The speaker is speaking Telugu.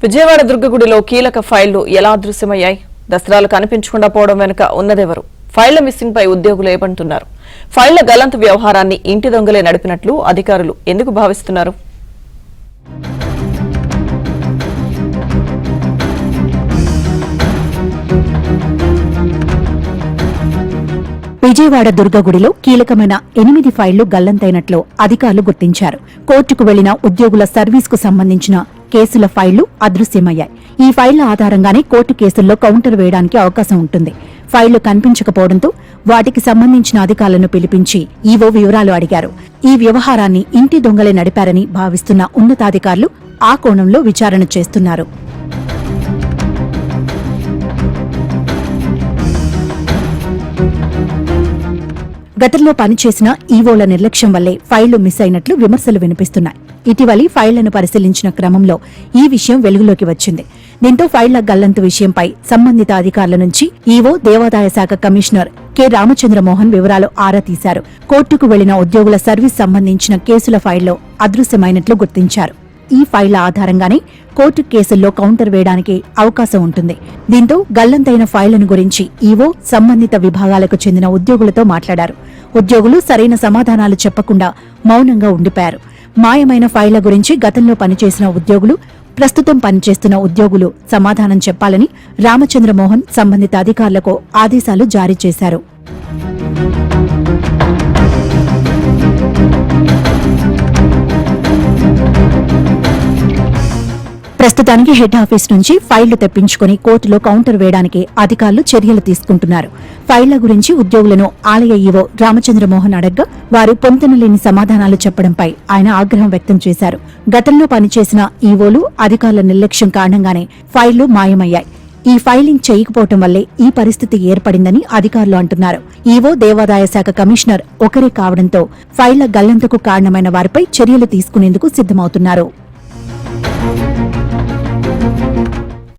విజయవాడ దుర్గగుడిలో కీలక ఫైళ్లు ఎలా అదృశ్యమయ్యాయి? దసరాలు కనిపించకుండా పోవడం వెనుక ఉన్నదెవరు? ఫైళ్ల మిస్సింగ్ పై ఉద్యోగులు ఏమంటున్నారు? ఫైళ్ల గల్లంతు వ్యవహారాన్ని ఇంటి దొంగలే నడిపినట్లు అధికారులు ఎందుకు భావిస్తున్నారు? విజయవాడ దుర్గగుడిలో కీలకమైన 8 ఫైళ్లు గల్లంతైనట్లు అధికారులు గుర్తించారు. కోర్టుకు వెళ్లిన ఉద్యోగుల సర్వీస్కు సంబంధించిన కేసుల ఫైళ్లు అదృశ్యమయ్యాయి. ఈ ఫైళ్ల ఆధారంగానే కోర్టు కేసుల్లో కౌంటర్ వేయడానికి అవకాశం ఉంటుంది. ఫైళ్లు కనిపించకపోవడంతో వాటికి సంబంధించిన అధికారులను పిలిపించి ఈవో వివరాలు అడిగారు. ఈ వ్యవహారాన్ని ఇంటి దొంగలే నడిపారని భావిస్తున్న ఉన్నతాధికారులు ఆ కోణంలో విచారణ చేస్తున్నారు. గతంలో పనిచేసిన ఈవోల నిర్లక్ష్యం వల్లే ఫైళ్లు మిస్ అయినట్లు విమర్శలు వినిపిస్తున్నాయి. ఇటీవలి ఫైళ్లను పరిశీలించిన క్రమంలో ఈ విషయం వెలుగులోకి వచ్చింది. దీంతో ఫైళ్ల గల్లంతు విషయంపై సంబంధిత అధికారుల నుంచి ఈవో, దేవాదాయ శాఖ కమిషనర్ కె రామచంద్రమోహన్ వివరాలు ఆరా తీశారు. కోర్టుకు వెళ్లిన ఉద్యోగుల సర్వీస్ సంబంధించిన కేసుల ఫైళ్లు అదృశ్యమైనట్లు గుర్తించారు. ఈ ఫైళ్ల ఆధారంగానే కోర్టు కేసుల్లో కౌంటర్ వేయడానికి అవకాశం ఉంటుంది. దీంతో గల్లంతైన ఫైళ్లను గురించి ఈవో సంబంధిత విభాగాలకు చెందిన ఉద్యోగులతో మాట్లాడారు. ఉద్యోగులు సరైన సమాధానాలు చెప్పకుండా మౌనంగా ఉండిపోయారు. మాయమైన ఫైళ్ల గురించి గతంలో పనిచేసిన ఉద్యోగులు, ప్రస్తుతం పనిచేస్తున్న ఉద్యోగులు సమాధానం చెప్పాలని రామచంద్రమోహన్ సంబంధిత అధికారులకు ఆదేశాలు జారీ చేశారు. ప్రస్తుతానికి హెడ్ ఆఫీస్ నుంచి ఫైళ్లు తెప్పించుకుని కోర్టులో కౌంటర్ వేయడానికి అధికారులు చర్యలు తీసుకుంటున్నారు. ఫైళ్ల గురించి ఉద్యోగులను ఆలయ ఈవో రామచంద్రమోహన్ అడగ్గా వారు పొంతనలేని సమాధానాలు చెప్పడంపై ఆయన ఆగ్రహం వ్యక్తం చేశారు. గతంలో పనిచేసిన ఈవోలు, అధికారుల నిర్లక్ష్యం కారణంగానే ఫైళ్లు మాయమయ్యాయి. ఈ ఫైలింగ్ చేయకపోవటం వల్లే ఈ పరిస్థితి ఏర్పడిందని అధికారులు అంటున్నారు. ఈవో, దేవాదాయ శాఖ కమిషనర్ ఒకరే కావడంతో ఫైళ్ల గల్లంతుకు కారణమైన వారిపై చర్యలు తీసుకునేందుకు సిద్ధమవుతున్నారు.